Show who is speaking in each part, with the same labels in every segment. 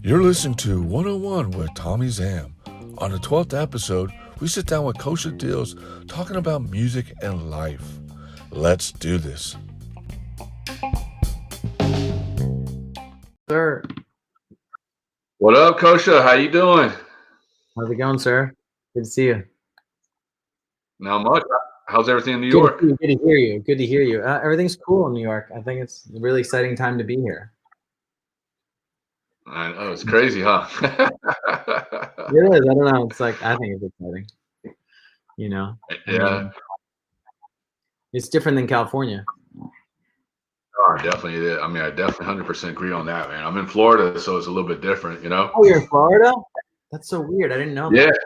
Speaker 1: You're listening to 101 with Tommie Zam. On the 12th episode, we sit down with Kosha Dillz talking about music and life. Let's do this.
Speaker 2: Sir.
Speaker 3: What up, Kosha? How you doing?
Speaker 2: How's it going, sir? Good to see you.
Speaker 3: Not much. How's everything in New York?
Speaker 2: Good to hear you. Good to hear you. Everything's cool in New York. I think it's a really exciting time to be here.
Speaker 3: I know, it's crazy, huh?
Speaker 2: It is. I don't know. It's like, I think it's exciting. You know?
Speaker 3: Yeah.
Speaker 2: It's different than California.
Speaker 3: Oh, definitely. I mean, I definitely 100% agree on that, man. I'm in Florida, so it's a little bit different, you know?
Speaker 2: Oh, you're in Florida? That's so weird. I didn't know that.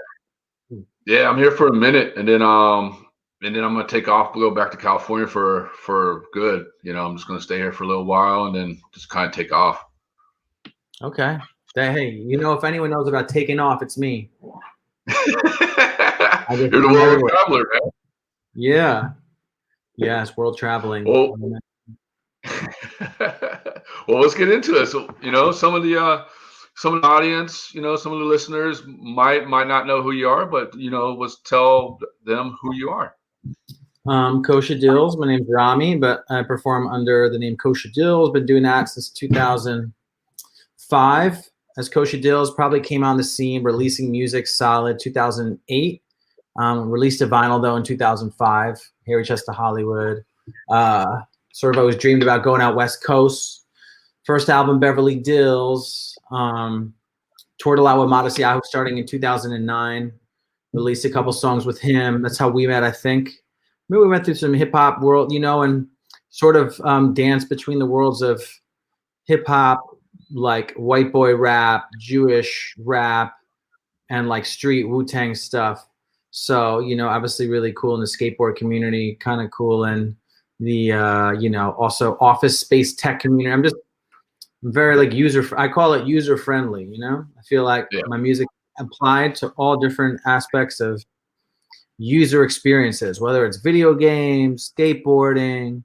Speaker 3: Yeah, I'm here for a minute, and then I'm gonna take off, go back to California for good. You know, I'm just gonna stay here for a little while and then just kind of take off.
Speaker 2: Okay. Hey, you know, if anyone knows about taking off, it's me.
Speaker 3: You're the world traveler, man.
Speaker 2: Yeah. Yes, world traveling.
Speaker 3: Well, well, let's get into it. So, you know, some of the audience, you know, some of the listeners might not know who you are, but you know, let's tell them who you are.
Speaker 2: Kosha Dillz. My name's Rami, but I perform under the name Kosha Dillz. Been doing that since 2005 as Kosha Dillz. Probably came on the scene releasing music solid 2008. Released a vinyl though in 2005. Harry Chester Hollywood. Sort of always dreamed about going out West Coast. First album Beverly Dillz. Toured a lot with Modesty Yahoo starting in 2009. Released a couple songs with him. That's how we met, I think. Maybe we went through some hip hop world, you know, and sort of danced between the worlds of hip hop, like white boy rap, Jewish rap, and like street Wu-Tang stuff. So, you know, obviously really cool in the skateboard community, kind of cool in the, you know, also office space tech community. I'm just very like I call it user friendly, you know? I feel like my music applied to all different aspects of user experiences, whether it's video games, skateboarding,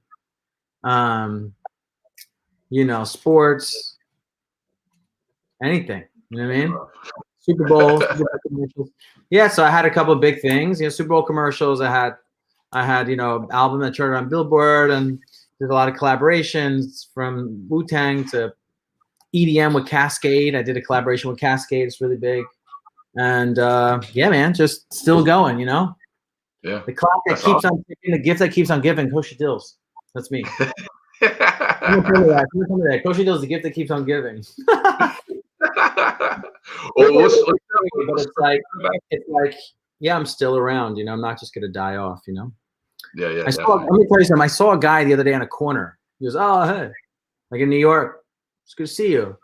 Speaker 2: you know, sports, anything. You know what I mean? Super Bowl commercials. Yeah, so I had a couple of big things. You know, Super Bowl commercials. I had, you know, album that charted on Billboard, and did a lot of collaborations from Wu-Tang to EDM with Cascade. I did a collaboration with Cascade. It's really big. And yeah, man, just still going, you know?
Speaker 3: Yeah.
Speaker 2: The clock that keeps on ticking, the gift that keeps on giving, Kosha Dillz. That's me. I'm gonna tell me that. Kosha Dillz, the gift that keeps on giving.
Speaker 3: Well,
Speaker 2: but it's like, yeah, I'm still around, you know, I'm not just gonna die off, you know?
Speaker 3: Yeah.
Speaker 2: Let me tell you something. I saw a guy the other day on a corner. He goes, oh, hey, like in New York, it's good to see you.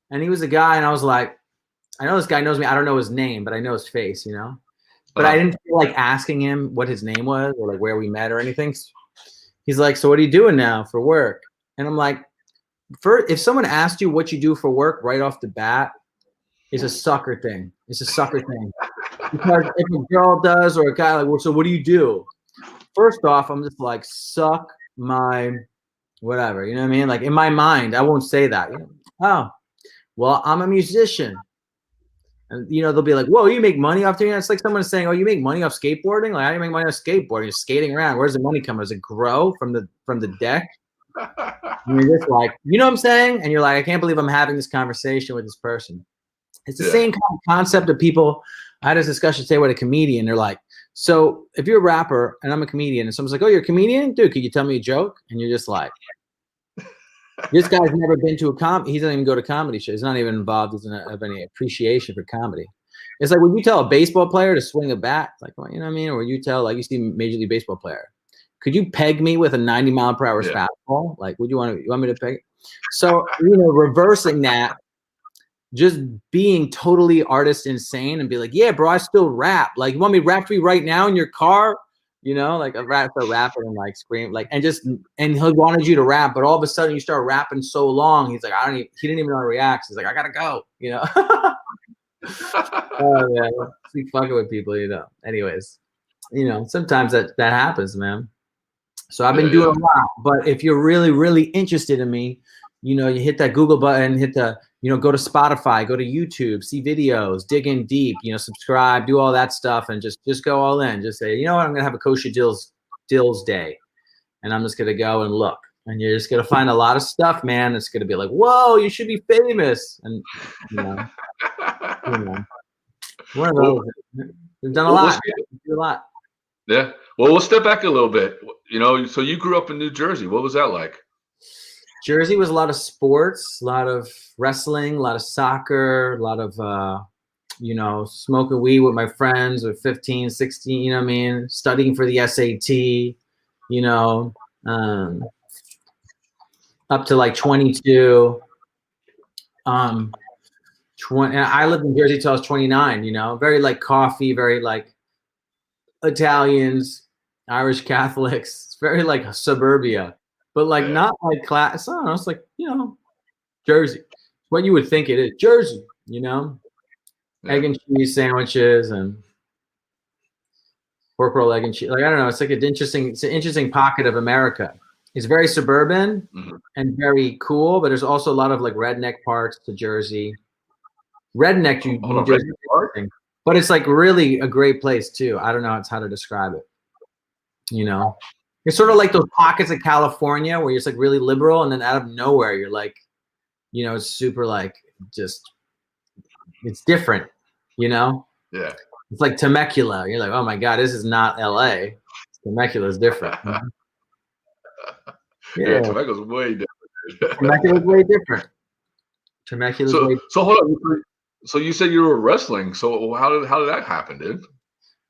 Speaker 2: And he was a guy, and I was like, I know this guy knows me. I don't know his name, but I know his face, you know? But I didn't feel like asking him what his name was or like where we met or anything. He's like, so what are you doing now for work? And I'm like, if someone asked you what you do for work right off the bat, it's a sucker thing. It's a sucker thing. Because if a girl does or a guy like, well, so what do you do? First off, I'm just like, suck my whatever. You know what I mean? Like in my mind, I won't say that. You know? Oh, well, I'm a musician. And, you know, they'll be like, whoa, you make money off doing that? It's like someone saying, oh, you make money off skateboarding? Like, how do you make money off skateboarding? You're skating around. Where's the money coming? Does it grow from the deck? And you're just like, you know what I'm saying? And you're like, I can't believe I'm having this conversation with this person. It's the same kind of concept of people. I had this discussion today with a comedian. They're like, so if you're a rapper and I'm a comedian and someone's like, oh, you're a comedian? Dude, could you tell me a joke? And you're just like, this guy's never been to he doesn't even go to comedy shows. He's not even involved. He doesn't have any appreciation for comedy. It's like, would you tell a baseball player to swing a bat? Like, well, you know what I mean? Or would you tell, like, you see Major League Baseball player, could you peg me with a 90-mile-per-hour fastball? Like, you want me to peg? So, you know, reversing that, just being totally artist insane and be like, yeah, bro, I still rap. Like, you want me to rap for you right now in your car? You know, like a rapper and like scream, like, and he wanted you to rap, but all of a sudden you start rapping so long, he's like, he didn't even know how to react. He's like, I gotta go, you know. Oh yeah, keep fucking with people, you know. Anyways, you know, sometimes that happens, man. So I've been doing a lot. But if you're really, really interested in me, you know, you hit that Google button, hit the, you know, go to Spotify, go to YouTube, see videos, dig in deep, you know, subscribe, do all that stuff, and just go all in. Just say, you know what, I'm gonna have a Kosha Dillz day, and I'm just gonna go and look, and you're just gonna find a lot of stuff, man. It's gonna be like, whoa, you should be famous, and you know, one of those. We've done a lot. Do a lot.
Speaker 3: Yeah. Well, we'll step back a little bit. You know, so you grew up in New Jersey. What was that like?
Speaker 2: Jersey was a lot of sports, a lot of wrestling, a lot of soccer, a lot of, you know, smoking weed with my friends with 15, 16, you know what I mean? Studying for the SAT, you know, up to like 22. I lived in Jersey till I was 29, you know, very like coffee, very like Italians, Irish Catholics. It's very like suburbia. But like not like class. I don't know. It's like, you know, Jersey. What you would think it is. Jersey, you know? Yeah. Egg and cheese sandwiches and pork roll, egg and cheese. Like, I don't know. It's like an interesting pocket of America. It's very suburban and very cool, but there's also a lot of like redneck parts to Jersey. Redneck, but it's like really a great place too. I don't know how to describe it. You know? It's sort of like those pockets of California where you're just like really liberal, and then out of nowhere you're like, you know, it's super like just, it's different, you know?
Speaker 3: Yeah.
Speaker 2: It's like Temecula. You're like, oh my God, this is not LA. Temecula is different.
Speaker 3: Yeah, Temecula's way different.
Speaker 2: Temecula's way different. Temecula's way different.
Speaker 3: So hold on. So you said you were wrestling. So how did that happen, dude?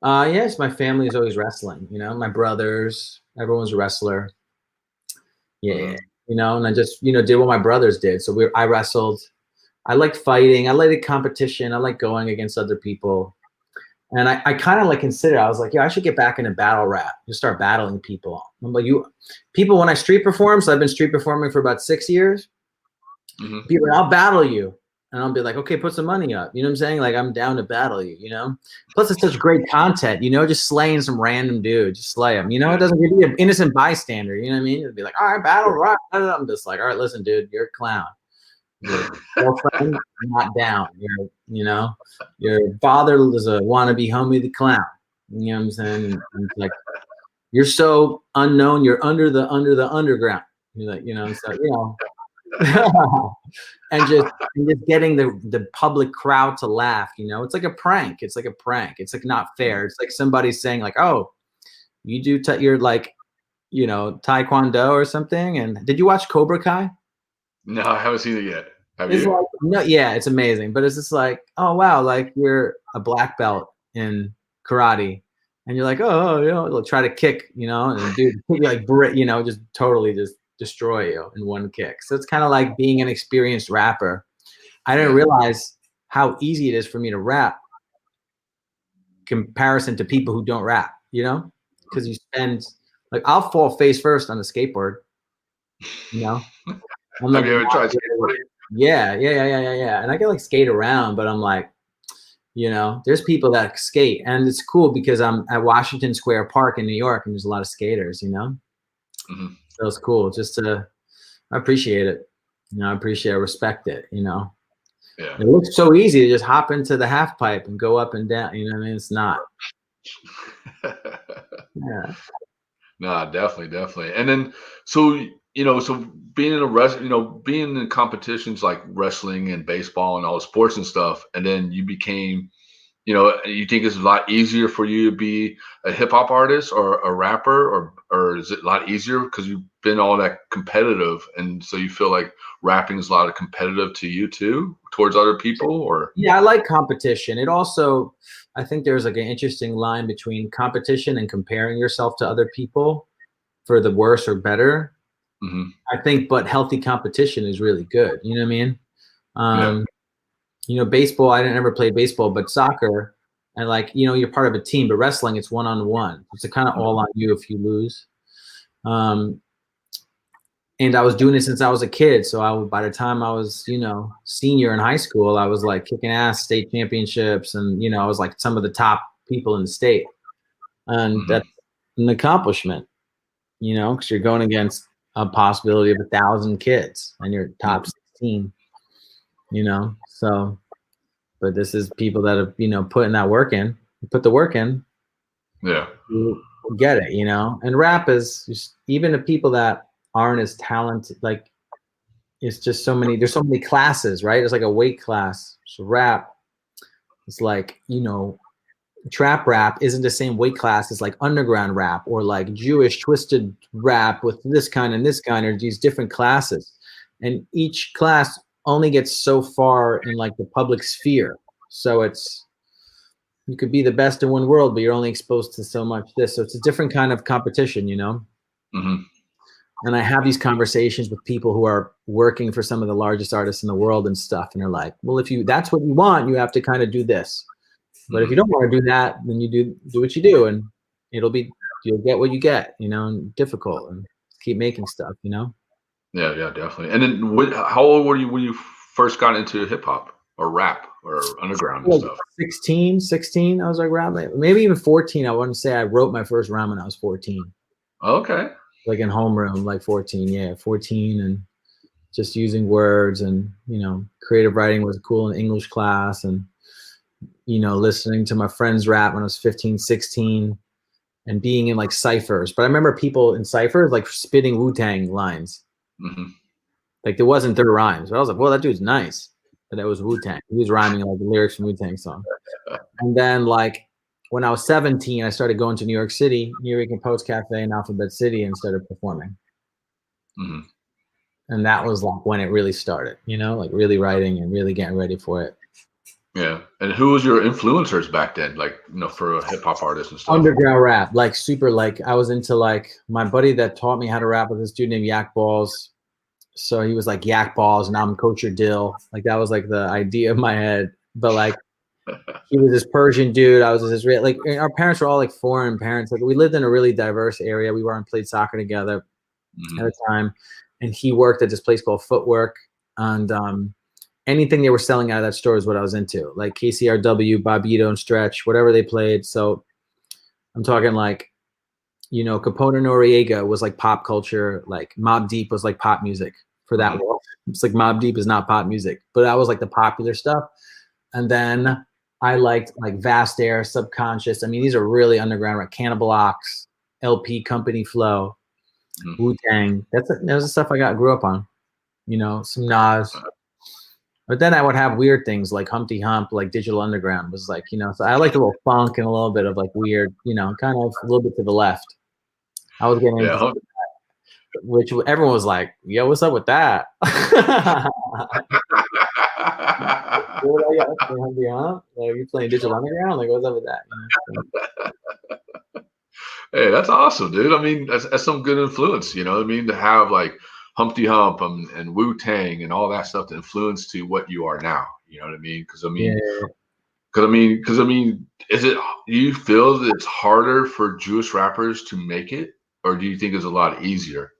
Speaker 2: Yes, my family is always wrestling. You know, my brothers, everyone's a wrestler. Yeah, you know, and I just, you know, did what my brothers did. So I wrestled. I liked fighting. I liked competition. I liked going against other people. And I kind of like considered, I was like, yeah, I should get back into battle rap. Just start battling people. I'm like, people, when I street perform, so I've been street performing for about 6 years. People, I'll battle you. And I'll be like, okay, put some money up. You know what I'm saying? Like, I'm down to battle you, you know? Plus, it's such great content, you know, just slaying some random dude, just slay him. You know, it doesn't give you an innocent bystander. You know what I mean? It'd be like, all right, battle rock. I'm just like, all right, listen, dude, you're a clown. Your girlfriend, not down. You know, your father is a wannabe homie the clown. You know what I'm saying? And it's like, you're so unknown. You're under the underground. You're like, you know, so, you know. and just getting the public crowd to laugh, you know, it's like a prank. It's like not fair. It's like somebody saying like, oh, you do you're like, you know, Taekwondo or something. And did you watch Cobra Kai?
Speaker 3: No, I haven't seen it yet. Have you?
Speaker 2: Like, no, yeah, it's amazing. But it's just like, oh wow, like you're a black belt in karate, and you're like, oh, you know, they'll try to kick, you know, and dude, like, you know, just totally just destroy you in one kick. So it's kind of like being an experienced rapper. I didn't realize how easy it is for me to rap comparison to people who don't rap, you know, because you spend like, I'll fall face first on the skateboard, you know.
Speaker 3: Have you ever tried skateboarding?
Speaker 2: Yeah. And I can like skate around, but I'm like, you know, there's people that skate, and it's cool because I'm at Washington Square Park in New York, and there's a lot of skaters, you know. So it's cool just to, I appreciate it. You know, I respect it, you know. Yeah. It looks so easy to just hop into the half pipe and go up and down. You know what I mean? It's not. Yeah.
Speaker 3: No, definitely. And then, so, you know, so being in being in competitions like wrestling and baseball and all the sports and stuff, and then you became, you know, you think it's a lot easier for you to be a hip hop artist or a rapper, or is it a lot easier because you've been all that competitive, and so you feel like rapping is a lot of competitive to you too, towards other people? Or
Speaker 2: yeah, I like competition. It also, I think there's like an interesting line between competition and comparing yourself to other people for the worse or better. I think, but healthy competition is really good. You know what I mean? You know, baseball, I didn't ever play baseball, but soccer, and like, you know, you're part of a team, but wrestling, it's one-on-one. It's kind of all on you if you lose. And I was doing it since I was a kid. So by the time I was, you know, senior in high school, I was like kicking ass, state championships. And, you know, I was like some of the top people in the state. And that's an accomplishment, you know, because you're going against a possibility of 1,000 kids and you're top 16, you know. So, but this is people that have, you know, put the work in.
Speaker 3: Yeah.
Speaker 2: You get it, you know. And rap is just, even the people that aren't as talented, like, it's just there's so many classes, right? It's like a weight class. So rap, it's like, you know, trap rap isn't the same weight class as like underground rap or like Jewish twisted rap with this kind and this kind, or these different classes. And each class only gets so far in like the public sphere. So you could be the best in one world, but you're only exposed to so much this. So it's a different kind of competition, you know?
Speaker 3: Mm-hmm.
Speaker 2: And I have these conversations with people who are working for some of the largest artists in the world and stuff. And they're like, well, if that's what you want, you have to kind of do this. But if you don't want to do that, then you do what you do, and you'll get what you get, you know, and difficult, and keep making stuff, you know?
Speaker 3: Yeah, definitely. And then how old were you when you first got into hip hop or rap or underground and stuff?
Speaker 2: 16, I was like rapping. Maybe even 14. I want to say I wrote my first rhyme when I was 14.
Speaker 3: Okay.
Speaker 2: Like in homeroom, like 14. Yeah, 14, and just using words, and, you know, creative writing was cool in English class, and, you know, listening to my friends rap when I was 15, 16, and being in like ciphers. But I remember people in ciphers like spitting Wu-Tang lines.
Speaker 3: Mm-hmm.
Speaker 2: Like there wasn't their rhymes, but I was like, well, that dude's nice. But that was Wu-Tang. He was rhyming like the lyrics from Wu-Tang song. And then like when I was 17, I started going to New York City, New York and Post Cafe in Alphabet City, and started performing.
Speaker 3: Mm-hmm.
Speaker 2: And that was like when it really started, you know, like really writing and really getting ready for it.
Speaker 3: Yeah. And who was your influencers back then? Like, you know, for a hip hop artist and stuff?
Speaker 2: Underground rap, like super, like I was into, like, my buddy that taught me how to rap was this dude named Yak Balls. So he was like Yak Balls, and I'm Kosha Dillz. Like that was like the idea of my head. But like he was this Persian dude. I was this Israeli. Like our parents were all like foreign parents. Like we lived in a really diverse area. We were and played soccer together at the time. And he worked at this place called Footwork. And anything they were selling out of that store is what I was into. Like KCRW, Bobito, and Stretch, whatever they played. So I'm talking like, you know, Capone and Noriega was like pop culture. Like Mobb Deep was like pop music for that world. It's like Mobb Deep is not pop music, but that was like the popular stuff. And then I liked like Vast Air, Subconscious. I mean, these are really underground, right? Cannibal Ox, LP Company Flow, Wu-Tang. That was the stuff I grew up on. You know, some Nas. But then I would have weird things like Humpty Hump, like Digital Underground was like, you know, so I liked a little funk and a little bit of like weird, you know, kind of a little bit to the left. I was getting into that, which everyone was like, yo, what's up with that? Like, you playing Digital Underground? Like, what's up with that? You know?
Speaker 3: Hey, that's awesome, dude. I mean, that's some good influence, you know what I mean? To have like Humpty Hump and Wu-Tang and all that stuff to influence to what you are now. You know what I mean? Because I mean, is it? Do you feel that it's harder for Jewish rappers to make it, or do you think it's a lot easier?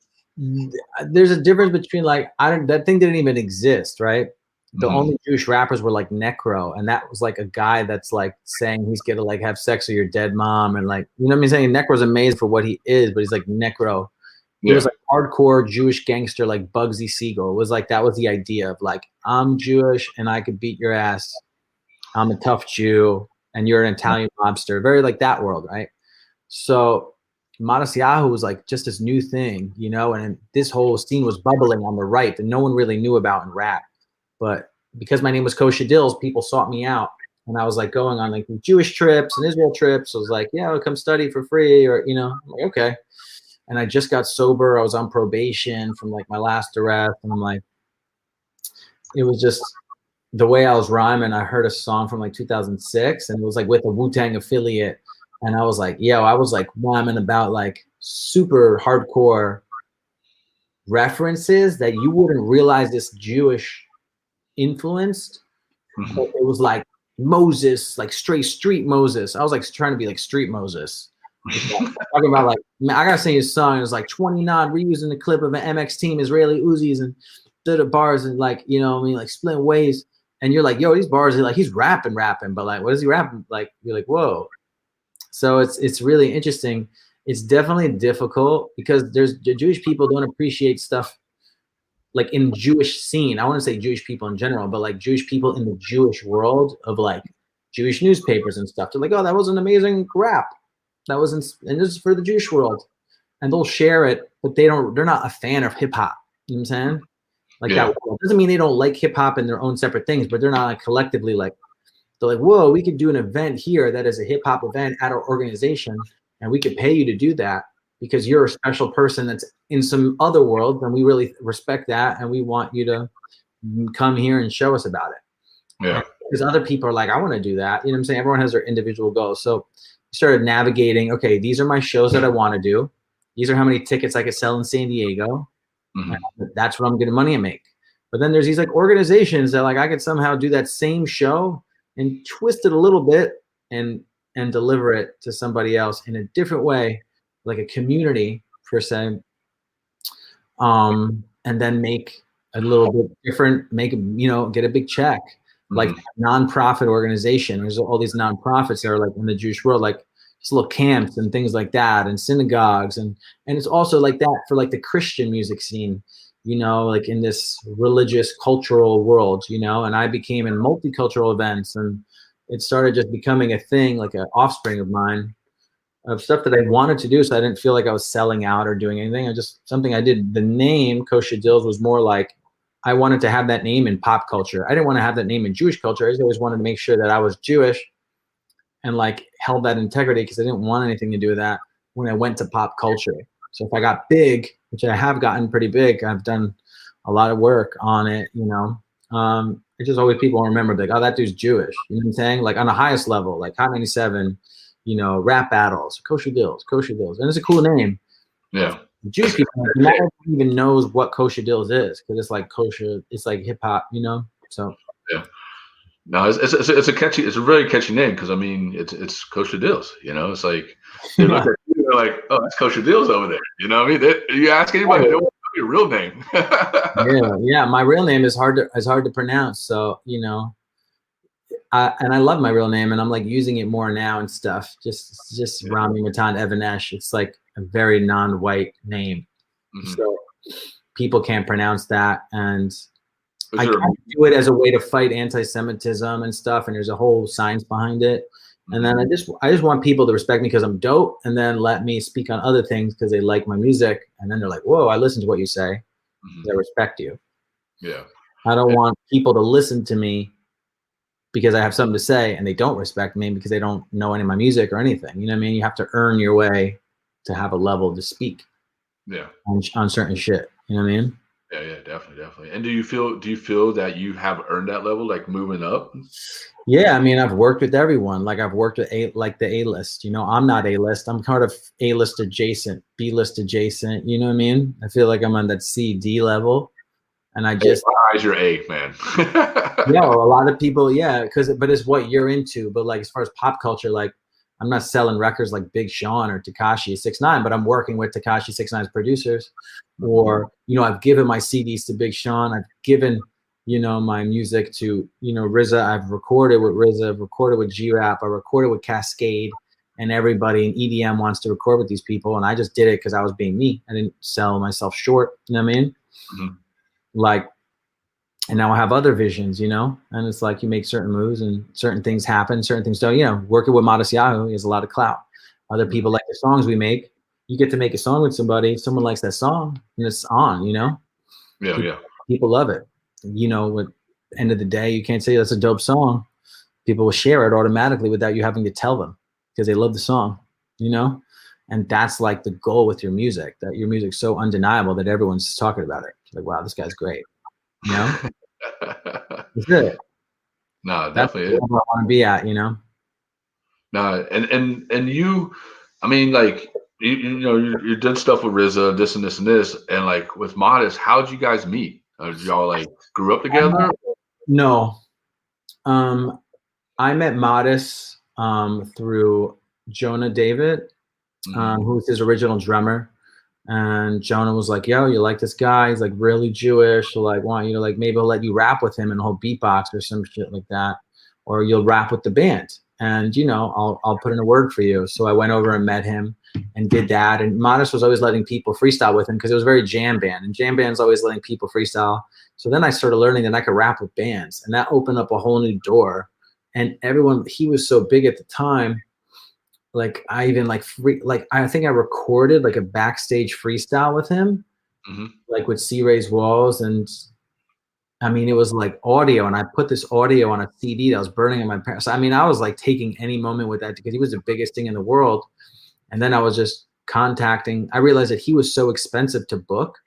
Speaker 2: There's a difference between like that thing didn't even exist, right? The only Jewish rappers were like Necro, and that was like a guy that's like saying he's gonna like have sex with your dead mom, and like, you know what I mean? Saying Necro's amazing for what he is, but he's like Necro. He was like hardcore Jewish gangster, like Bugsy Siegel. It was like that was the idea of like, I'm Jewish and I could beat your ass. I'm a tough Jew and you're an Italian mobster. Very like that world, right? So Modest Yahoo was like just this new thing, you know, and this whole scene was bubbling on the right that no one really knew about in rap. But because my name was Kosha Dillz, people sought me out. And I was like going on like Jewish trips and Israel trips. I was like, yeah, I'll come study for free, or, you know, I'm like, okay. And I just got sober. I was on probation from like my last arrest. And I'm like, it was just the way I was rhyming. I heard a song from like 2006 and it was like with a Wu-Tang affiliate. And I was like, yo, I was like rhyming about like super hardcore references that you wouldn't realize this Jewish influenced. But it was like Moses, like straight street Moses. I was like trying to be like street Moses. Talking about like, man, I gotta sing his song. It was like 29 reusing the clip of an MX team, Israeli Uzis, and the bars, and like, you know what I mean, like splitting ways. And you're like, yo, these bars are like, he's rapping, but like, what is he rapping? Like, you're like, whoa. So it's really interesting. It's definitely difficult because there's Jewish people don't appreciate stuff like in Jewish scene. I want to say Jewish people in general, but like Jewish people in the Jewish world of like Jewish newspapers and stuff. They're like, oh, that was an amazing rap. That wasn't, and this is for the Jewish world. And they'll share it, but they're not a fan of hip hop. You know what I'm saying? Like that doesn't mean they don't like hip hop and their own separate things, but they're not like collectively like, they're like, whoa, we could do an event here that is a hip hop event at our organization, and we could pay you to do that because you're a special person that's in some other world, and we really respect that, and we want you to come here and show us about it.
Speaker 3: Yeah.
Speaker 2: Because other people are like, I want to do that. You know what I'm saying? Everyone has their individual goals. So we started navigating, okay, these are my shows that I want to do. These are how many tickets I could sell in San Diego. Mm-hmm. That's what I'm getting money to make. But then there's these like organizations that like I could somehow do that same show and twist it a little bit and deliver it to somebody else in a different way, like a community per se, and then make a little bit different, make, you know, get a big check. Like nonprofit organization. There's all these nonprofits that are like in the Jewish world, like just little camps and things like that, and synagogues, and it's also like that for like the Christian music scene, you know, like in this religious cultural world, you know. And I became in multicultural events, and it started just becoming a thing, like an offspring of mine, of stuff that I wanted to do. So I didn't feel like I was selling out or doing anything. I just something I did. The name Kosha Dillz was more like, I wanted to have that name in pop culture. I didn't want to have that name in Jewish culture. I just always wanted to make sure that I was Jewish and like held that integrity, because I didn't want anything to do with that when I went to pop culture. So if I got big, which I have gotten pretty big, I've done a lot of work on it, you know. It's just always people remember like, oh, that dude's Jewish. You know what I'm saying? Like on the highest level, like Hot 97, you know, rap battles, Kosha Dillz. And it's a cool name.
Speaker 3: Yeah.
Speaker 2: Jewish people, not everyone even knows what Kosha Dillz is, because it's like kosher, it's like hip hop, you know. So
Speaker 3: yeah, no, it's a catchy, it's a really catchy name, because I mean it's Kosha Dillz, you know. It's like they look at you, they're like, oh, that's Kosha Dillz over there, you know what I mean? You ask anybody, they don't know your real name.
Speaker 2: yeah, my real name is hard to pronounce, so you know. And I love my real name, and I'm like using it more now and stuff. Just Rami Matan Evanesh. It's like a very non-white name, so people can't pronounce that. And I kind of do it as a way to fight anti-Semitism and stuff. And there's a whole science behind it. And then I just want people to respect me because I'm dope, and then let me speak on other things because they like my music. And then they're like, whoa, I listen to what you say. I respect you.
Speaker 3: Yeah.
Speaker 2: I don't want people to listen to me because I have something to say and they don't respect me because they don't know any of my music or anything. You know what I mean? You have to earn your way to have a level to speak.
Speaker 3: Yeah.
Speaker 2: On certain shit. You know what I mean?
Speaker 3: Yeah, definitely. And do you feel that you have earned that level, like moving up?
Speaker 2: Yeah, I mean, I've worked with everyone. Like I've worked with the A-list. You know, I'm not A-list. I'm kind of A-list adjacent, B-list adjacent. You know what I mean? I feel like I'm on that C-D level. And I just
Speaker 3: you're A, man.
Speaker 2: a lot of people, but it's what you're into. But like as far as pop culture, like I'm not selling records like Big Sean or Tekashi 6ix9ine, but I'm working with Tekashi 6ix9ine's producers. Or, you know, I've given my CDs to Big Sean. I've given, you know, my music to, you know, RZA. I've recorded with RZA. I've recorded with G-Rap. I recorded with Cascade, and everybody in EDM wants to record with these people. And I just did it because I was being me. I didn't sell myself short. You know what I mean? Like, and now I have other visions, you know, and it's like you make certain moves and certain things happen, certain things don't. You know, working with Modest Yahoo, he has a lot of clout. Other people like the songs we make. You get to make a song with somebody, someone likes that song, and it's on, you know? People love it. You know, at the end of the day, you can't say that's a dope song. People will share it automatically without you having to tell them because they love the song, you know? And that's like the goal with your music, that your music's so undeniable that everyone's talking about it. Like, wow, this guy's great. You know? That's it.
Speaker 3: No, definitely.
Speaker 2: That's where I want to be at, you know?
Speaker 3: No, and you, I mean, like, you know, you're doing stuff with RZA, this and this and this, and like with Modest, how'd you guys meet? Did y'all like grew up together?
Speaker 2: No. I met Modest through Jonah David, who's his original drummer. And Jonah was like, yo, you like this guy? He's like really Jewish. So like, want you to like, maybe I'll let you rap with him and he'll beatbox or some shit like that. Or you'll rap with the band. And, you know, I'll put in a word for you. So I went over and met him. and did that. And Modest was always letting people freestyle with him because it was very jam band, and jam band's always letting people freestyle. So then I started learning that I could rap with bands, and that opened up a whole new door. And everyone, he was so big at the time. Like I even I think I recorded like a backstage freestyle with him, like with C Ray's Walls. And I mean, it was like audio, and I put this audio on a CD that was burning in my parents. I mean, I was like taking any moment with that because he was the biggest thing in the world. And then I was just contacting, I realized that he was so expensive to book.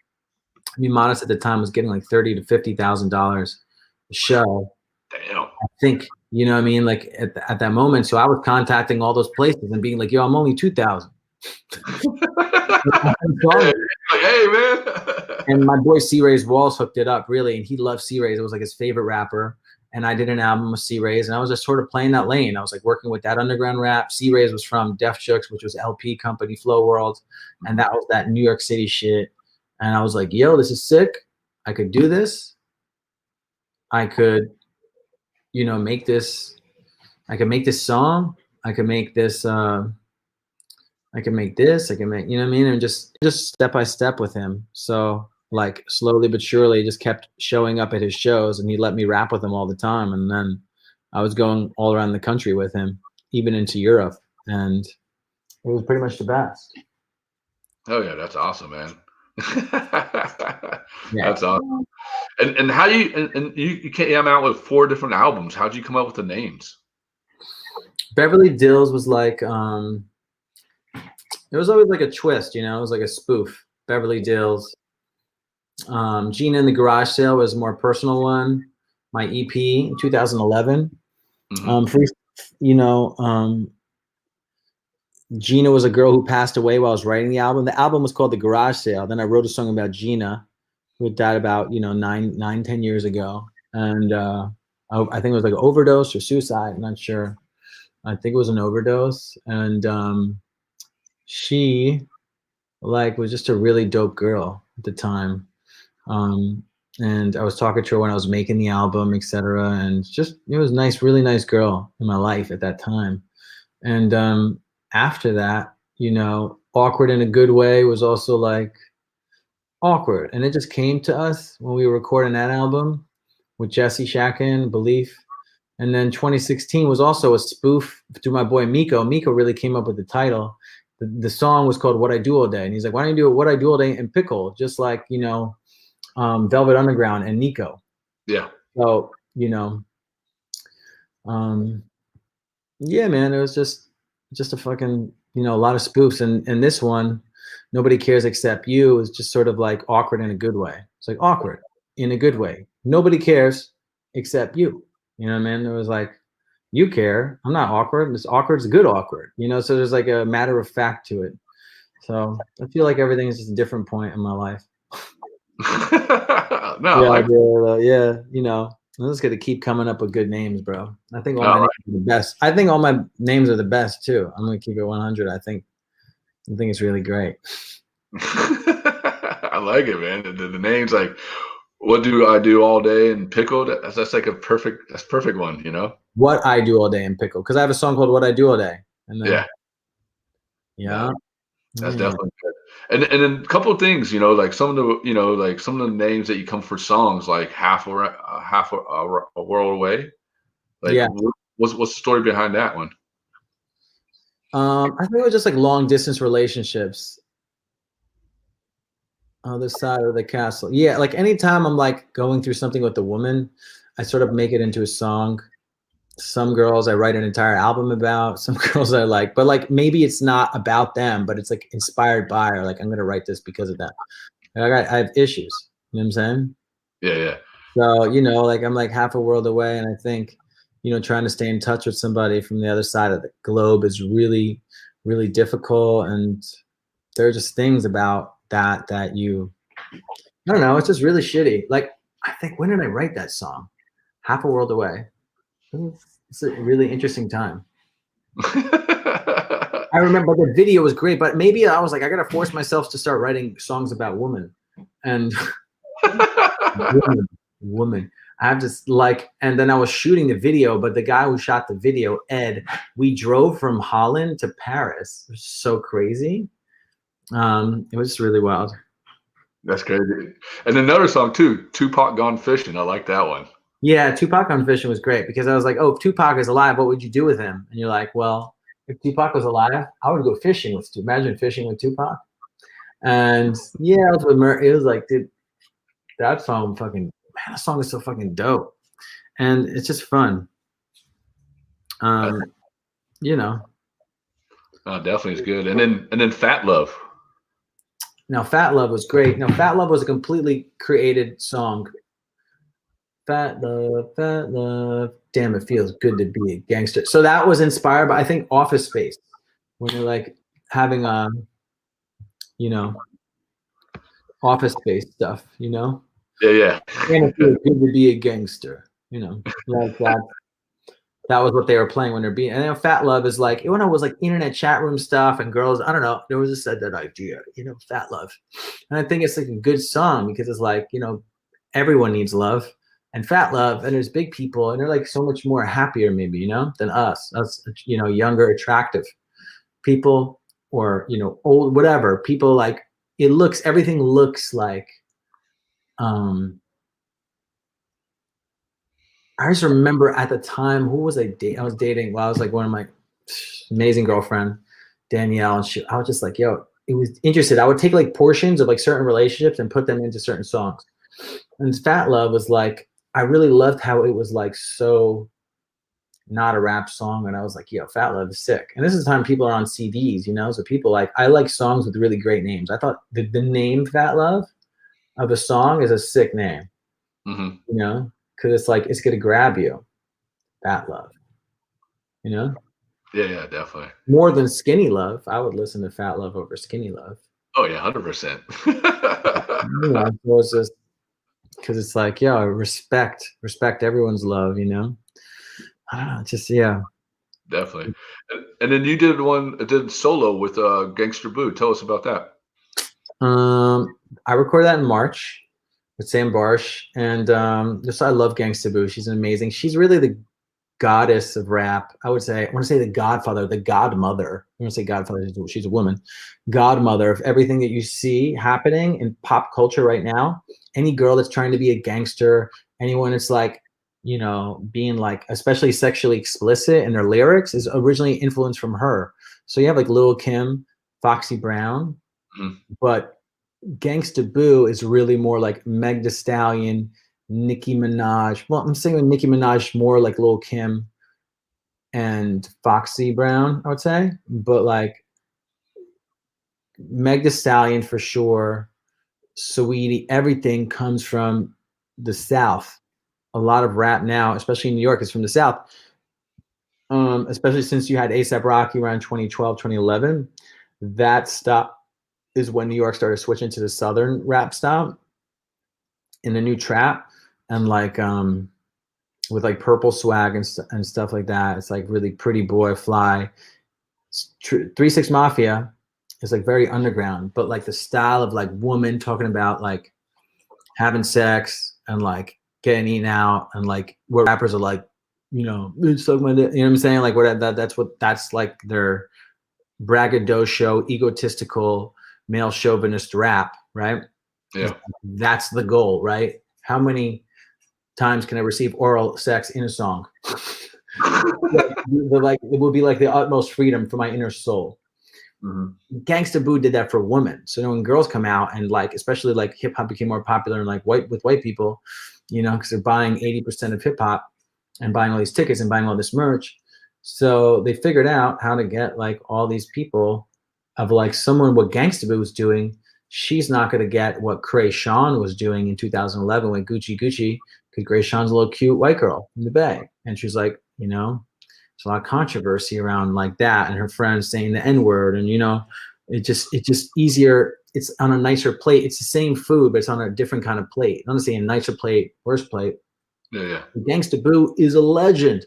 Speaker 2: I mean, Modest at the time was getting like $30,000 to $50,000 a show.
Speaker 3: Damn.
Speaker 2: I think, you know what I mean? Like at that moment. So I was contacting all those places and being like, yo, I'm only 2,000.
Speaker 3: Hey, man.
Speaker 2: And my boy C Ray's Walls hooked it up, really. And he loved C Ray's. It was like his favorite rapper. And I did an album with C Ray's, and I was just sort of playing that lane. I was like working with that underground rap. C Ray's was from Def Jux, which was LP company, Flow World. And that was that New York City shit. And I was like, yo, this is sick. I could do this. I could, you know, make this. I could make this song. I could make this. I can make this. I can make, you know what I mean? And just step by step with him. So like slowly but surely just kept showing up at his shows, and he let me rap with him all the time. And then I was going all around the country with him, even into Europe. And it was pretty much the best.
Speaker 3: Oh yeah, that's awesome, man.
Speaker 2: Yeah.
Speaker 3: That's awesome. And how do you came out with 4 different albums. How'd you come up with the names?
Speaker 2: Beverly Dillz was like, it was always like a twist, you know, it was like a spoof. Beverly Dillz. Gina in the Garage Sale was a more personal one. My EP in 2011. Gina was a girl who passed away while I was writing the album. The album was called The Garage Sale. Then I wrote a song about Gina, who had died about, 10 years ago. And I think it was like an overdose or suicide. I'm not sure. I think it was an overdose. And she was just a really dope girl at the time. And I was talking to her when I was making the album, etc. And just, it was nice, really nice girl in my life at that time. And after that, Awkward in a Good Way was also like awkward. And it just came to us when we were recording that album with Jesse Shakin, Belief. And then 2016 was also a spoof through my boy Miko. Miko really came up with the title. The song was called What I Do All Day. And he's like, why don't you do What I Do All Day in Pickle? Just like, Velvet Underground and Nico. Yeah. So, yeah, man, it was just a fucking, a lot of spoofs. And this one, Nobody Cares Except You, is just sort of like awkward in a good way. It's like awkward in a good way. Nobody cares except you. You know what I mean? It was like, you care. I'm not awkward. This awkward is good awkward. So there's like a matter of fact to it. So I feel like everything is just a different point in my life. Yeah, I'm just gonna keep coming up with good names, bro. I think all my names are the best. I think all my names are the best too. I'm gonna keep it 100. I think it's really great.
Speaker 3: I like it, man. The names, like, What Do I Do All Day in Pickle? That's like perfect one,
Speaker 2: What I Do All Day in Pickle, because I have a song called What I Do All Day. And then, yeah.
Speaker 3: That's definitely good. And then a couple of things, like some of the names that you come for songs, like half a world away. Like, what's the story behind that one?
Speaker 2: I think it was just like long distance relationships. Other side of the castle. Yeah, like anytime I'm like going through something with a woman, I sort of make it into a song. Some girls I write an entire album about, some girls I like, but like maybe it's not about them, but it's like inspired by, or like I'm gonna write this because of that. I have issues. You know what I'm saying?
Speaker 3: Yeah.
Speaker 2: So, like I'm like half a world away, and I think, trying to stay in touch with somebody from the other side of the globe is really, really difficult. And there are just things about that I don't know, it's just really shitty. Like, I think, when did I write that song? Half a World Away. It's a really interesting time. I remember the video was great, but maybe I was like, I gotta force myself to start writing songs about women and woman. I have just like, and then I was shooting the video, but the guy who shot the video, Ed, we drove from Holland to Paris. It was so crazy. It was really wild.
Speaker 3: That's crazy. And another song too, Tupac Gone Fishing. I like that one.
Speaker 2: Yeah, Tupac on Fishing was great because I was like, oh, if Tupac is alive, what would you do with him? And you're like, well, if Tupac was alive, I would go fishing with Tupac. Imagine fishing with Tupac. And yeah, it was like, dude, that song fucking, man, that song is so fucking dope. And it's just fun. You know.
Speaker 3: Oh, definitely is good. And then Fat Love.
Speaker 2: Now, Fat Love was great. Now, Fat Love was a completely created song. Fat love, damn, it feels good to be a gangster. So that was inspired by, I think, Office Space, when they're like having you know, Office Space stuff, you know?
Speaker 3: Yeah.
Speaker 2: And it feels good to be a gangster, you know, like that. That was what they were playing when they're being. And then Fat Love is like, when it was like internet chat room stuff and girls, I don't know, there was just said that idea, you know, Fat Love. And I think it's like a good song because it's like, you know, everyone needs love. And Fat Love, and there's big people, and they're like so much more happier, maybe, you know, than us, you know, younger, attractive people, or, you know, old, whatever. People like, everything looks like, I just remember at the time, who was I dating? I was dating, well, I was like one of my amazing girlfriend, Danielle, and I was just like, yo, it was interested. I would take like portions of like certain relationships and put them into certain songs. And Fat Love was like, I really loved how it was like so not a rap song. And I was like, yo, Fat Love is sick. And this is the time people are on CDs, you know? So people like, I like songs with really great names. I thought the name Fat Love of a song is a sick name, you know? Because it's like, it's going to grab you. Fat Love, you know?
Speaker 3: Yeah, definitely.
Speaker 2: More than Skinny Love. I would listen to Fat Love over Skinny Love.
Speaker 3: Oh, yeah, 100%.
Speaker 2: You know, so it's just, because it's like, yeah, respect everyone's love, you know? I don't know, just, yeah.
Speaker 3: Definitely. And then you did solo with Gangsta Boo. Tell us about that.
Speaker 2: I recorded that in March with Sam Barsh, and just, I love Gangsta Boo. She's amazing. She's really the goddess of rap. I want to say the godfather, the godmother. I want to say godfather, she's a woman. Godmother of everything that you see happening in pop culture right now. Any girl that's trying to be a gangster, anyone that's like, you know, being like, especially sexually explicit in their lyrics, is originally influenced from her. So you have like Lil' Kim, Foxy Brown, but Gangsta Boo is really more like Meg Thee Stallion, Nicki Minaj. Well, I'm saying Nicki Minaj more like Lil' Kim and Foxy Brown, I would say. But like Meg Thee Stallion for sure, Saweetie, everything comes from the South. A lot of rap now, especially in New York, is from the South. Especially since you had A$AP Rocky around 2012, 2011. That stop is when New York started switching to the Southern rap style in the new trap, and like with like Purple Swag and stuff like that. It's like really Pretty Boy, Fly. 3 6 Mafia is like very underground, but like the style of like woman talking about like having sex and like getting eaten out, and like where rappers are like, you know, it's like, you know what I'm saying? Like what that's like their braggadocio, egotistical, male chauvinist rap, right?
Speaker 3: Yeah.
Speaker 2: That's the goal, right? How many times can I receive oral sex in a song? Like it would be like the utmost freedom for my inner soul. Gangsta Boo did that for women. So when girls come out and like, especially like hip hop became more popular and like white people, you know, because they're buying 80% of hip hop and buying all these tickets and buying all this merch. So they figured out how to get like all these people of like someone, what Gangsta Boo was doing. She's not going to get what Kreayshawn was doing in 2011 with Gucci, because Kreayshawn's a little cute white girl in the Bay. And she's like, you know, there's a lot of controversy around like that, and her friends saying the N-word, and you know, it just easier. It's on a nicer plate. It's the same food, but it's on a different kind of plate. I'm not saying a nicer plate, worse plate.
Speaker 3: Yeah.
Speaker 2: Gangsta Boo is a legend.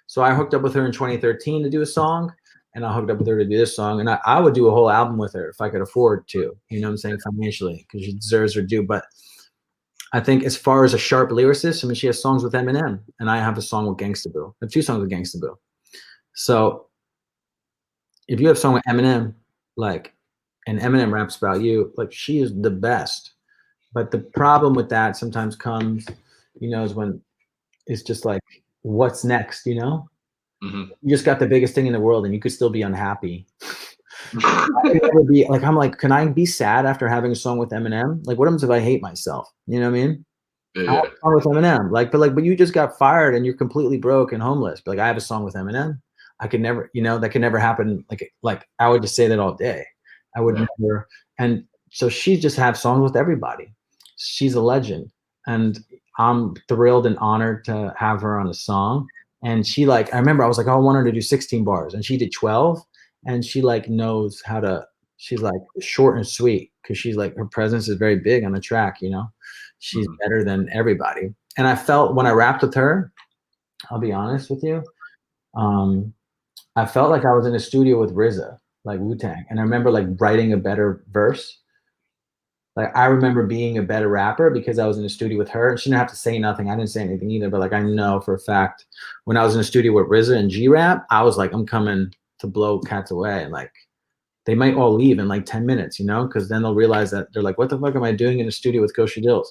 Speaker 2: So I hooked up with her in 2013 to do a song, and I hooked up with her to do this song, and I would do a whole album with her if I could afford to. You know what I'm saying, financially, because she deserves her due. But I think as far as a sharp lyricist, I mean, she has songs with Eminem, and I have a song with Gangsta Boo. I have 2 songs with Gangsta Boo. So if you have a song with Eminem, like, and Eminem raps about you, like, she is the best. But the problem with that sometimes comes, you know, is when it's just like, what's next, you know?
Speaker 3: Mm-hmm.
Speaker 2: You just got the biggest thing in the world and you could still be unhappy. I could never be like, I'm like, can I be sad after having a song with Eminem? Like, what happens if I hate myself? You know what I mean?
Speaker 3: Yeah.
Speaker 2: I have a song with Eminem. But you just got fired and you're completely broke and homeless. But like, I have a song with Eminem. I could never, you know, that could never happen. Like I would just say that all day. I would never. And so she just have songs with everybody. She's a legend, and I'm thrilled and honored to have her on a song. And she like, I remember I was like, oh, I want her to do 16 bars, and she did 12. And she like knows how to. She's like short and sweet because she's like, her presence is very big on the track. You know, she's better than everybody. And I felt when I rapped with her, I'll be honest with you, I felt like I was in a studio with RZA, like Wu-Tang. And I remember like writing a better verse. Like I remember being a better rapper because I was in the studio with her, and she didn't have to say nothing. I didn't say anything either, but like I know for a fact when I was in the studio with RZA and G-Rap, I was like, I'm coming to blow cats away. And like they might all leave in like 10 minutes, you know, because then they'll realize that they're like, what the fuck am I doing in the studio with Kosha Dillz?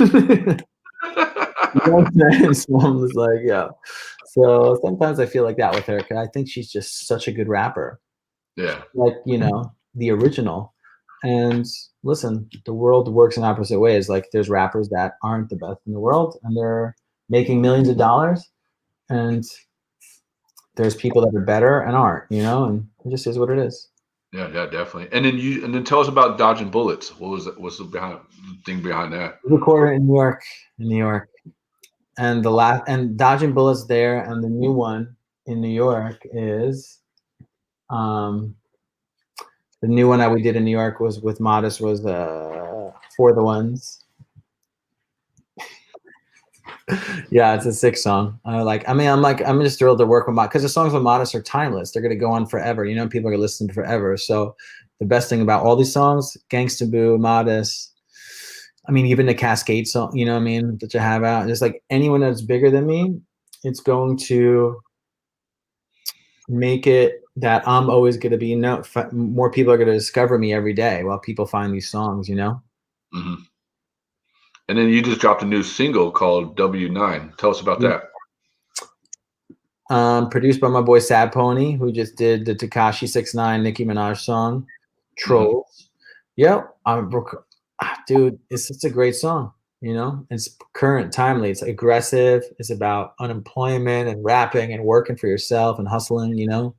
Speaker 2: You know what I'm saying? So I'm just like, yeah. So sometimes I feel like that with her because I think she's just such a good rapper.
Speaker 3: Yeah.
Speaker 2: Like, you know, the original. And listen, the world works in opposite ways. Like there's rappers that aren't the best in the world and they're making millions of dollars. And there's people that are better and aren't, you know, and it just is what it is.
Speaker 3: Yeah, definitely. And then tell us about Dodging Bullets. What's the thing behind that?
Speaker 2: We recorded in New York. And and Dodging Bullets there, and the new one in New York is the new one that we did in New York was with Modest was For the Ones. Yeah, it's a sick song. I'm just thrilled to work with Modest because the songs with Modest are timeless. They're gonna go on forever. You know, people are gonna listen to forever. So the best thing about all these songs, Gangsta Boo, Modest, I mean, even the Cascade song, you know what I mean, that you have out, just like anyone that's bigger than me, it's going to make it that I'm always going to be more people are going to discover me every day while people find these songs, you know?
Speaker 3: Mm-hmm. And then you just dropped a new single called W9. Tell us about that.
Speaker 2: Produced by my boy Sad Pony, who just did the Tekashi 6ix9ine Nicki Minaj song, Trolls. Mm-hmm. Yep. Dude, it's such a great song, you know? It's current, timely. It's aggressive. It's about unemployment and rapping and working for yourself and hustling, you know?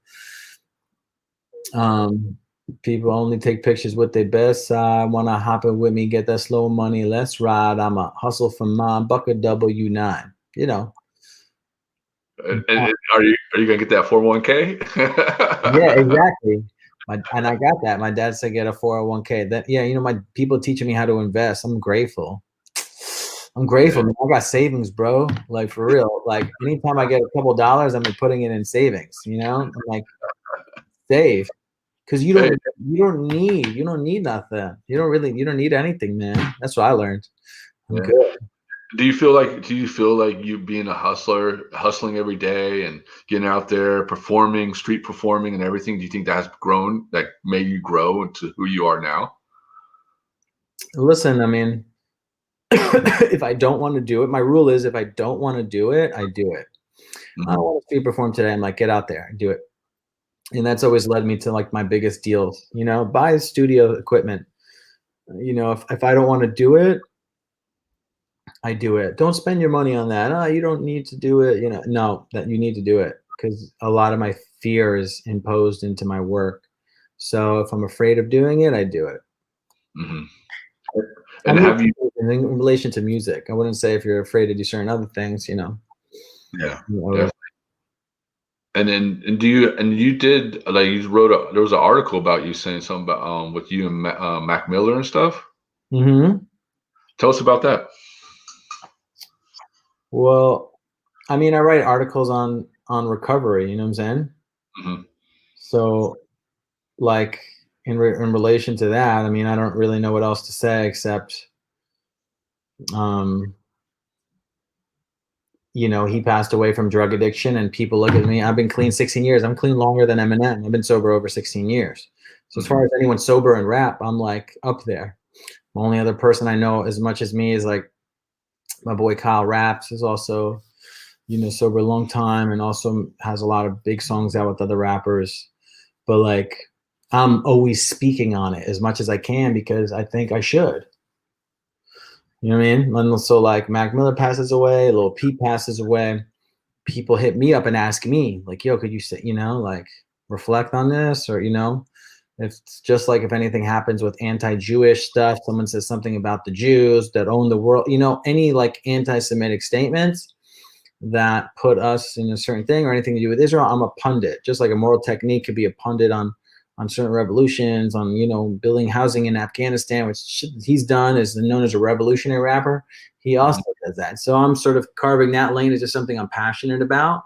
Speaker 2: People only take pictures with their best side. Wanna hop in with me, get that slow money, let's ride. I'm a hustle for mine, buck a W9, you know.
Speaker 3: And are you gonna get that 401k?
Speaker 2: Yeah, exactly. And I got that. My dad said get a 401k. That you know, my people teaching me how to invest. I'm grateful. I'm grateful, man. I got savings, bro. Like for real. Like anytime I get a couple dollars, I'm putting it in savings. You know, I'm like save. Because you don't need nothing. You don't need anything, man. That's what I learned. I'm good.
Speaker 3: Do you feel like you being a hustler, hustling every day and getting out there, performing, street performing and everything, do you think that has grown, that made you grow into who you are now?
Speaker 2: Listen, I mean, if I don't want to do it, my rule is if I don't want to do it, I do it. Mm-hmm. I don't want to street perform today. I'm like, get out there and do it. And that's always led me to like my biggest deals, you know, buy studio equipment. You know, if I don't want to do it, I do it. Don't spend your money on that. Oh, you don't need to do it. You know, no, that you need to do it because a lot of my fear is imposed into my work. So if I'm afraid of doing it, I do it.
Speaker 3: Mm-hmm. And
Speaker 2: in relation to music, I wouldn't say if you're afraid to do certain other things, you know.
Speaker 3: Yeah. Definitely. And you did like you wrote there was an article about you saying something about with you and Mac Miller and stuff.
Speaker 2: Mm-hmm.
Speaker 3: Tell us about that.
Speaker 2: Well, I mean, I write articles on recovery. You know what I'm saying?
Speaker 3: Mm-hmm.
Speaker 2: So, like in relation to that, I mean, I don't really know what else to say except You know, he passed away from drug addiction, and people look at me. I've been clean 16 years. I'm clean longer than Eminem. I've been sober over 16 years. So as far as anyone sober in rap, I'm like up there. The only other person I know as much as me is like my boy Kyle Raps, is also, you know, sober a long time and also has a lot of big songs out with other rappers. But like, I'm always speaking on it as much as I can because I think I should. You know what I mean? And so like Mac Miller passes away, Lil Peep passes away. People hit me up and ask me like, yo, could you say, you know, like reflect on this? Or, you know, if it's just like if anything happens with anti-Jewish stuff, someone says something about the Jews that own the world, you know, any like anti-Semitic statements that put us in a certain thing or anything to do with Israel, I'm a pundit. Just like a Moral Technique could be a pundit on certain revolutions, on, you know, building housing in Afghanistan, which he's done, is known as a revolutionary rapper. He also does that. So I'm sort of carving that lane as just something I'm passionate about.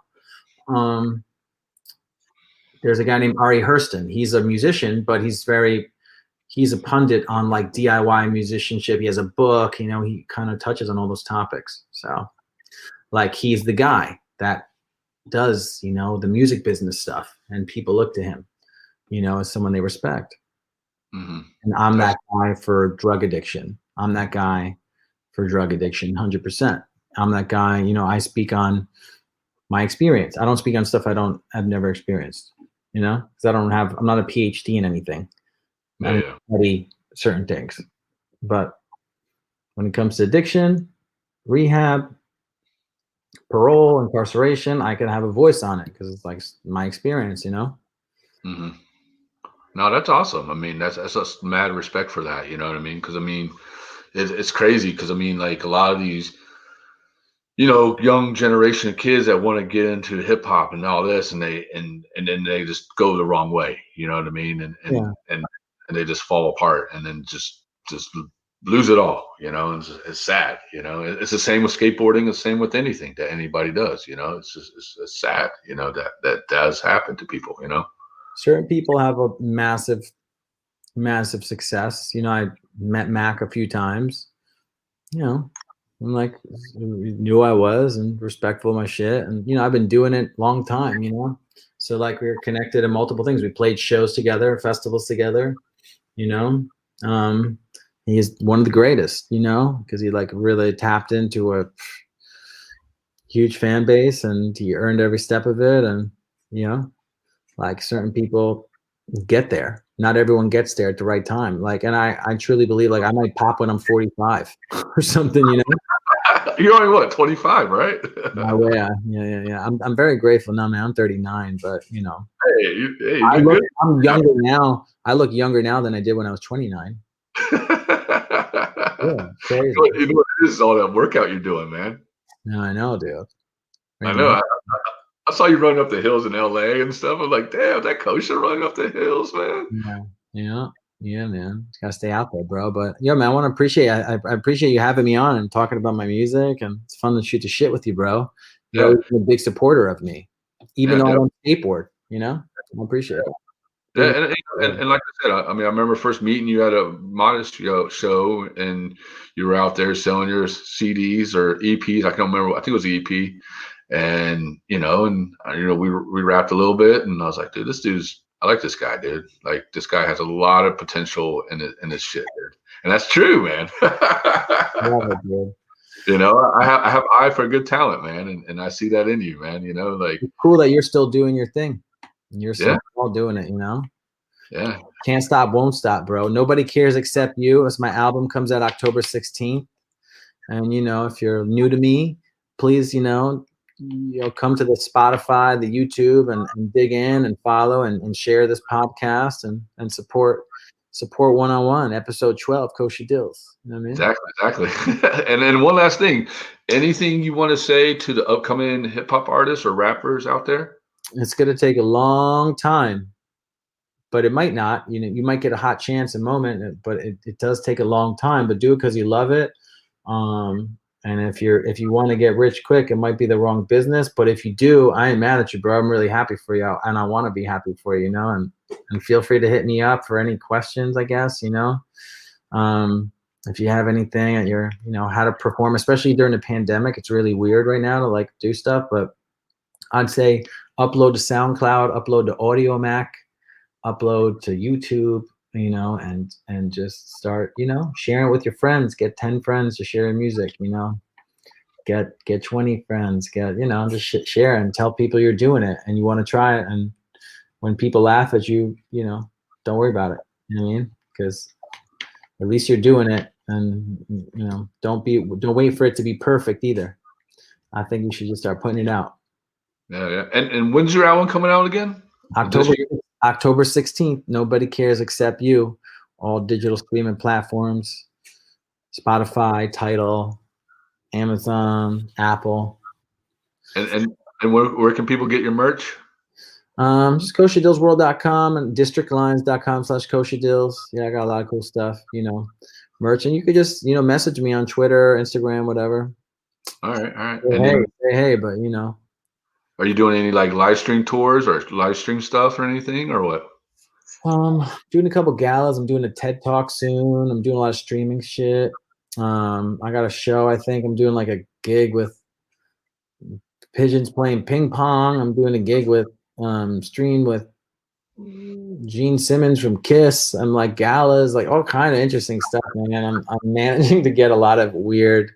Speaker 2: There's a guy named Ari Hurston. He's a musician, but he's a pundit on like DIY musicianship. He has a book, you know, he kind of touches on all those topics. So like he's the guy that does, you know, the music business stuff, and people look to him, you know, as someone they respect. And I'm that guy for drug addiction. I'm that guy for drug addiction, 100%. I'm that guy, you know, I speak on my experience. I don't speak on stuff I've never experienced, you know, because I'm not a PhD in anything. I study certain things. But when it comes to addiction, rehab, parole, incarceration, I can have a voice on it because it's like my experience, you know?
Speaker 3: No, that's awesome. I mean, that's just mad respect for that. You know what I mean? Because I mean, it's crazy. Because I mean, like a lot of these, you know, young generation of kids that want to get into hip hop and all this, and then they just go the wrong way. You know what I mean? And they just fall apart, and then just lose it all. You know, and it's sad. You know, it's the same with skateboarding. It's the same with anything that anybody does. You know, it's just it's sad. You know, that does happen to people. You know.
Speaker 2: Certain people have a massive success. You know, I met Mac a few times. You know, I'm like, knew who I was and respectful of my shit. And, you know, I've been doing it a long time, you know? So like we were connected in multiple things. We played shows together, festivals together, you know? He's one of the greatest, you know, because he like really tapped into a huge fan base and he earned every step of it. And, you know, like certain people get there. Not everyone gets there at the right time. Like, and I truly believe like I might pop when I'm 45 or something, you know?
Speaker 3: You're only what, 25, right?
Speaker 2: Yeah. I'm very grateful now, man. I'm 39, but you know,
Speaker 3: I'm
Speaker 2: younger now. I look younger now than I did when I was 29.
Speaker 3: Yeah, crazy. You know what it is, all that workout you're doing, man.
Speaker 2: No, I know, dude.
Speaker 3: I know. I saw you running up the hills in LA and stuff. I'm like, damn, that Kosha running up the hills, man.
Speaker 2: Yeah, man. Just gotta stay out there, bro. But yeah, man, I appreciate you having me on and talking about my music, and it's fun to shoot the shit with you, bro. You're a big supporter of me, even though I don't skateboard. You know, I appreciate it.
Speaker 3: Yeah, and like I said, I mean, I remember first meeting you at a Modest show, and you were out there selling your CDs or EPs. I can't remember. I think it was the EP. And you know, we rapped a little bit, and I was like, dude, I like this guy, dude. Like this guy has a lot of potential in this shit, dude. And that's true, man.
Speaker 2: Love it, dude.
Speaker 3: You know, I have eye for good talent, man, and I see that in you, man. You know, like
Speaker 2: it's cool that you're still doing your thing. You're still doing it, you know.
Speaker 3: Yeah.
Speaker 2: Can't stop, won't stop, bro. Nobody cares except you. As my album comes out October 16th, and you know, if you're new to me, please, you know, come to the Spotify, the YouTube, and dig in and follow and share this podcast and support one-on-one episode 12, Kosha Dillz. You know what I mean?
Speaker 3: Exactly. And then one last thing, anything you want to say to the upcoming hip hop artists or rappers out there?
Speaker 2: It's going to take a long time, but it might not. You know, you might get a hot chance a moment, but it does take a long time. But do it because you love it. And if you want to get rich quick, it might be the wrong business. But if you do, I ain't mad at you, bro. I'm really happy for you, and I want to be happy for you, you know. And feel free to hit me up for any questions, I guess, you know. if you have anything at your, how to perform, especially during the pandemic, it's really weird right now to like do stuff, but I'd say upload to SoundCloud, upload to Audio Mac, upload to YouTube, and just start, sharing it with your friends. Get 10 friends to share your music, get 20 friends, just share and tell people you're doing it and you want to try it. And when people laugh at you, don't worry about it. You know what I mean? Because at least you're doing it, and don't wait for it to be perfect either. I think you should just start putting it out.
Speaker 3: Yeah. And when's your album coming out again?
Speaker 2: October 16th. Nobody Cares Except You. All digital streaming platforms: Spotify, Tidal, Amazon, Apple.
Speaker 3: And where can people get your merch?
Speaker 2: Just KoshaDillzWorld.com and districtlines.com/KoshaDillz. Yeah, I got a lot of cool stuff, merch. And you could just, message me on Twitter, Instagram, whatever.
Speaker 3: All right.
Speaker 2: Say hey, but
Speaker 3: Are you doing any like live stream tours or live stream stuff or anything, or what?
Speaker 2: Doing a couple galas. I'm doing a TED Talk soon. I'm doing a lot of streaming shit. I got a show. I think I'm doing like a gig with pigeons playing ping pong. I'm doing a gig with stream with Gene Simmons from Kiss. I'm like galas, like all kind of interesting stuff, man. I'm managing to get a lot of weird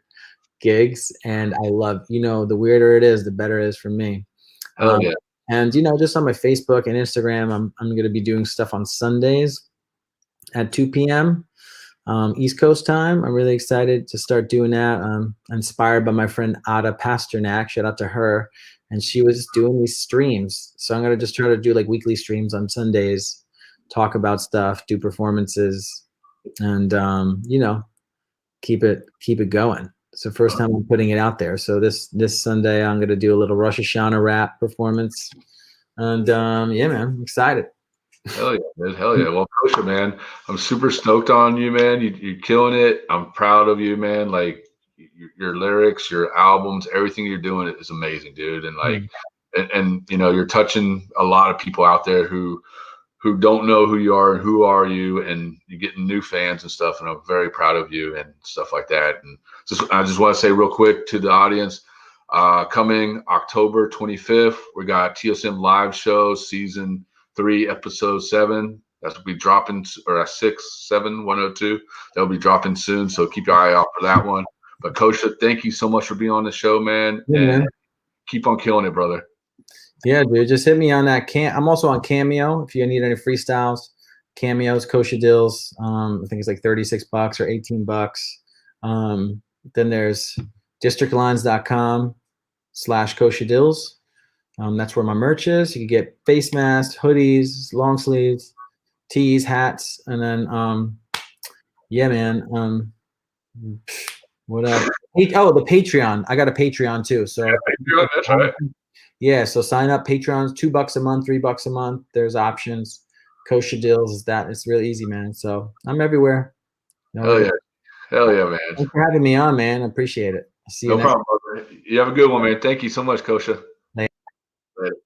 Speaker 2: gigs, and I love, the weirder it is, the better it is for me.
Speaker 3: Hell yeah.
Speaker 2: And just on my Facebook and Instagram, I'm going to be doing stuff on Sundays at 2 p.m. East Coast time. I'm really excited to start doing that. Inspired by my friend Ada Pasternak. Shout out to her. And she was doing these streams. So I'm going to just try to do like weekly streams on Sundays, talk about stuff, do performances, and, keep it going. It's the first time I'm putting it out there. So this Sunday, I'm going to do a little Rosh Hashanah rap performance. And yeah, man, I'm excited.
Speaker 3: Hell yeah, man. Hell yeah. Well, Kosha, man, I'm super stoked on you, man. You're killing it. I'm proud of you, man. Like your lyrics, your albums, everything you're doing is amazing, dude. And like, and you're touching a lot of people out there who don't know who you are and who are you, and you're getting new fans and stuff. And I'm very proud of you and stuff like that. And I just want to say real quick to the audience, coming October 25th, we got TSM live shows, season 3, episode 7. That'll be dropping, or 6, 7, 102. That'll be dropping soon. So keep your eye out for that one. But Kosha, thank you so much for being on the show, man.
Speaker 2: Yeah,
Speaker 3: and
Speaker 2: man.
Speaker 3: Keep on killing it, brother.
Speaker 2: Yeah, dude. Just hit me on that. I'm also on Cameo if you need any freestyles. Cameo's Kosha Dillz. I think it's like $36 or $18. Then there's districtlines.com/Kosha Dillz. That's where my merch is. You can get face masks, hoodies, long sleeves, tees, hats, and then yeah, man. What else? Oh, the Patreon. I got a Patreon too. So
Speaker 3: yeah, Patreon, that's right.
Speaker 2: Yeah, so sign up. Patreon's $2 a month, $3 a month. There's options. Kosha Dillz is that. It's really easy, man. So I'm everywhere.
Speaker 3: Hell yeah, man.
Speaker 2: Thanks for having me on, man. I appreciate it. See you.
Speaker 3: No problem, brother. You have a good one, man. Thank you so much, Kosha.
Speaker 2: Later.
Speaker 3: Later.